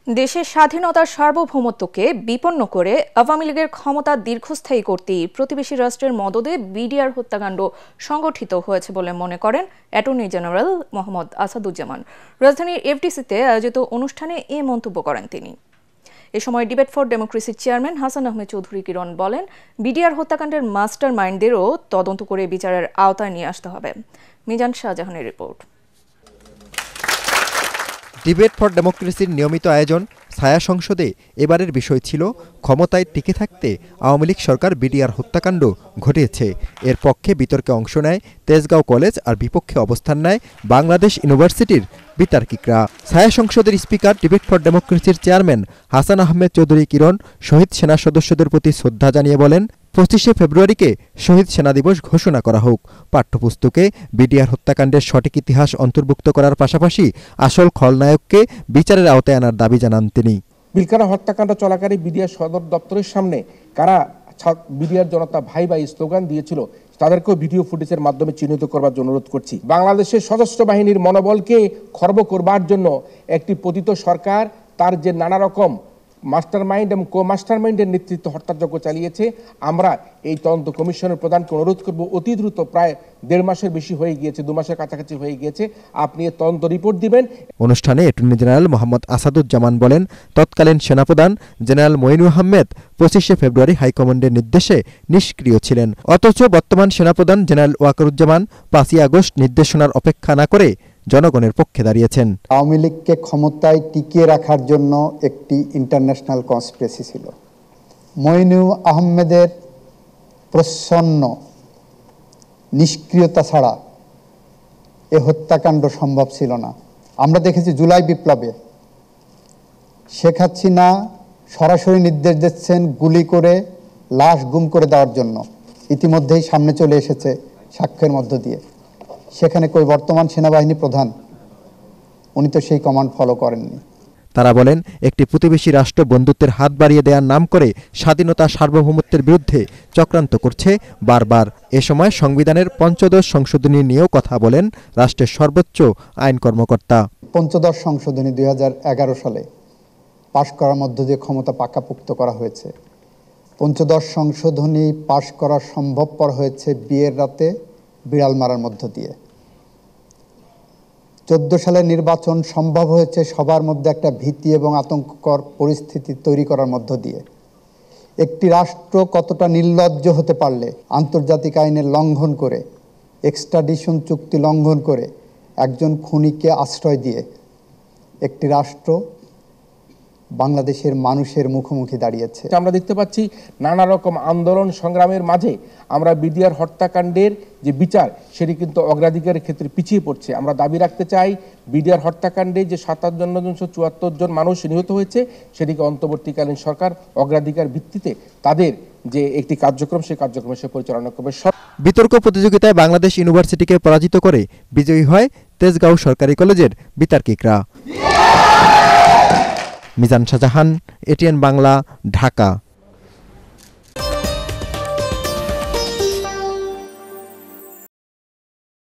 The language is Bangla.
দেশের স্বাধীনতার সার্বভৌমত্বকে বিপন্ন করে আওয়ামী লীগের ক্ষমতা দীর্ঘস্থায়ী করতেই প্রতিবেশী রাষ্ট্রের মদদে বিডিআর হত্যাকাণ্ড সংগঠিত হয়েছে বলে মনে করেন অ্যাটর্নি জেনারেল মোহাম্মদ আসাদুজ্জামান। রাজধানীর এফডিসিতে আয়োজিত অনুষ্ঠানে এ মন্তব্য করেন তিনি। এ সময় ডিবেট ফর ডেমোক্রেসির চেয়ারম্যান হাসান আহমেদ চৌধুরী কিরণ বলেন, বিডিআর হত্যাকাণ্ডের মাস্টার মাইন্ডদেরও তদন্ত করে বিচারের আওতায় নিয়ে আসতে হবে। মিজান শাহজাহানের রিপোর্ট। ডিবেট ফর ডেমোক্রেসির নিয়মিত আয়োজন ছায়া সংসদে এবারের বিষয় ছিল ক্ষমতায় টিকে থাকতে আওয়ামী লীগ সরকার বিডিআর হত্যাকাণ্ড ঘটিয়েছে। এর পক্ষে বিতর্কে অংশ নেয় তেজগাঁও কলেজ আর বিপক্ষে অবস্থান নেয় বাংলাদেশ ইউনিভার্সিটির বিতার্কিকরা। ছায়া সংসদের স্পিকার ডিবেট ফর ডেমোক্রেসির চেয়ারম্যান হাসান আহমেদ চৌধুরী কিরণ শহীদ সেনা সদস্যদের প্রতি শ্রদ্ধা জানিয়ে বলেন, 25শে ফেব্রুয়ারিকে শহীদ সেনা দিবস ঘোষণা করা হোক। পাঠ্যপুস্তকে বিডিআর হত্যাকাণ্ডের সঠিক ইতিহাস অন্তর্ভুক্ত করার পাশাপাশি আসল খলনায়ককে বিচারের আওতায় আনার দাবি জানান তিনি। পিলখানা হত্যাকাণ্ড চলাকালে বিডিআর সদর দপ্তরের সামনে কারা বিডিআর জনতা ভাই ভাই স্লোগান দিয়েছিল তাদেরকেও ভিডিও ফুটেজের মাধ্যমে চিহ্নিত করবার জন্য অনুরোধ করছি। বাংলাদেশের সশস্ত্র বাহিনীর মনোবলকে খর্ব করবার জন্য একটি পতিত সরকার তার যে নানা রকম মাস্টার মাইন্ড এবং কো মাস্টার মাইন্ডের নেতৃত্বে হত্যাযজ্ঞ চালিয়েছে, আমরা এই তদন্ত কমিশনের প্রধানকে অনুরোধ করব অতি দ্রুত, প্রায় 1.5 মাসের বেশি হয়ে গিয়েছে, 2 মাসের কাছাকাছি হয়ে গিয়েছে, আপনি এই তদন্ত রিপোর্ট দিবেন। অনুষ্ঠানে অ্যাটর্নি জেনারেল মোহাম্মদ আসাদুজ্জামান বলেন, তৎকালীন সেনাপ্রধান জেনারেল মঈনুল আহমেদ 25শে ফেব্রুয়ারি হাইকমান্ডের নির্দেশে নিষ্ক্রিয় ছিলেন, অথচ বর্তমান সেনাপ্রধান জেনারেল ওয়াকারুজ্জামান 5ই আগস্ট নির্দেশনার অপেক্ষা না করে জনগণের পক্ষে দাঁড়িয়েছেন। আওয়ামী লীগকে ক্ষমতায় টিকিয়ে রাখার জন্য একটি ইন্টারন্যাশনাল কনস্পিরেসি ছিল। মঈনুল আহমেদের প্রচ্ছন্ন নিষ্ক্রিয়তা ছাড়া এ হত্যাকাণ্ড সম্ভব ছিল না। আমরা দেখেছি জুলাই বিপ্লবে শেখ হাসিনা সরাসরি নির্দেশ দিচ্ছেন গুলি করে লাশ গুম করে দেওয়ার জন্য, ইতিমধ্যেই সামনে চলে এসেছে সাক্ষ্যের মধ্য দিয়ে। সেখানে কই বর্তমান সেনাবাহিনী প্রধান, উনি তো সেই কমান্ড ফলো করেননি। তারা বলেন, একটি প্রতিবেশী রাষ্ট্র বন্ধুত্বের হাত বাড়িয়ে দেওয়ার নাম করে স্বাধীনতা সার্বভৌমত্বের বিরুদ্ধে চক্রান্ত করছে বারবার। এ সময় সংবিধানের ৫ম সংশোধনী নিয়েও কথা বলেন রাষ্ট্রের সর্বোচ্চ আইন কর্মকর্তা। ৫ম সংশোধনী ২০১১ সালে পাশ করার মধ্য দিয়ে ক্ষমতা পাকাপোক্ত করা হয়েছে। ৫ম সংশোধনী পাশ করা সম্ভবপর হয়েছে বিয়ের রাতে বিড়াল মারার মধ্য দিয়ে। 14 সালের নির্বাচন সম্ভব হয়েছে সবার মধ্যে একটা ভীতি এবং আতঙ্ককর পরিস্থিতি তৈরি করার মধ্য দিয়ে। একটি রাষ্ট্র কতটা নির্লজ্জ হতে পারলে আন্তর্জাতিক আইনের লঙ্ঘন করে, এক্সট্রাডিশন চুক্তি লঙ্ঘন করে একজন খুনিকে আশ্রয় দিয়ে একটি রাষ্ট্র বাংলাদেশের মানুষের মুখোমুখি দাঁড়িয়েছে। আমরা দেখতে পাচ্ছি নানা রকম আন্দোলন সংগ্রামের মাঝে আমরা বিডিআর হত্যাকাণ্ডের যে বিচার সেটি কিন্তু অগ্রাধিকারের ক্ষেত্রে পিছিয়ে পড়ছে। আমরা দাবি রাখতে চাই বিডিআর হত্যাকাণ্ডে যে 57,974 জন মানুষ নিহত হয়েছে সেটিকে অন্তর্বর্তীকালীন সরকার অগ্রাধিকার ভিত্তিতে তাদের যে একটি কার্যক্রম সেই কার্যক্রমে সে পরিচালনা করবে। বিতর্ক প্রতিযোগিতায় বাংলাদেশ ইউনিভার্সিটিকে পরাজিত করে বিজয়ী হয় তেজগাঁও সরকারি কলেজের বিতার্কিকরা। মিজান শাহজাহান, এটিএন বাংলা, ঢাকা।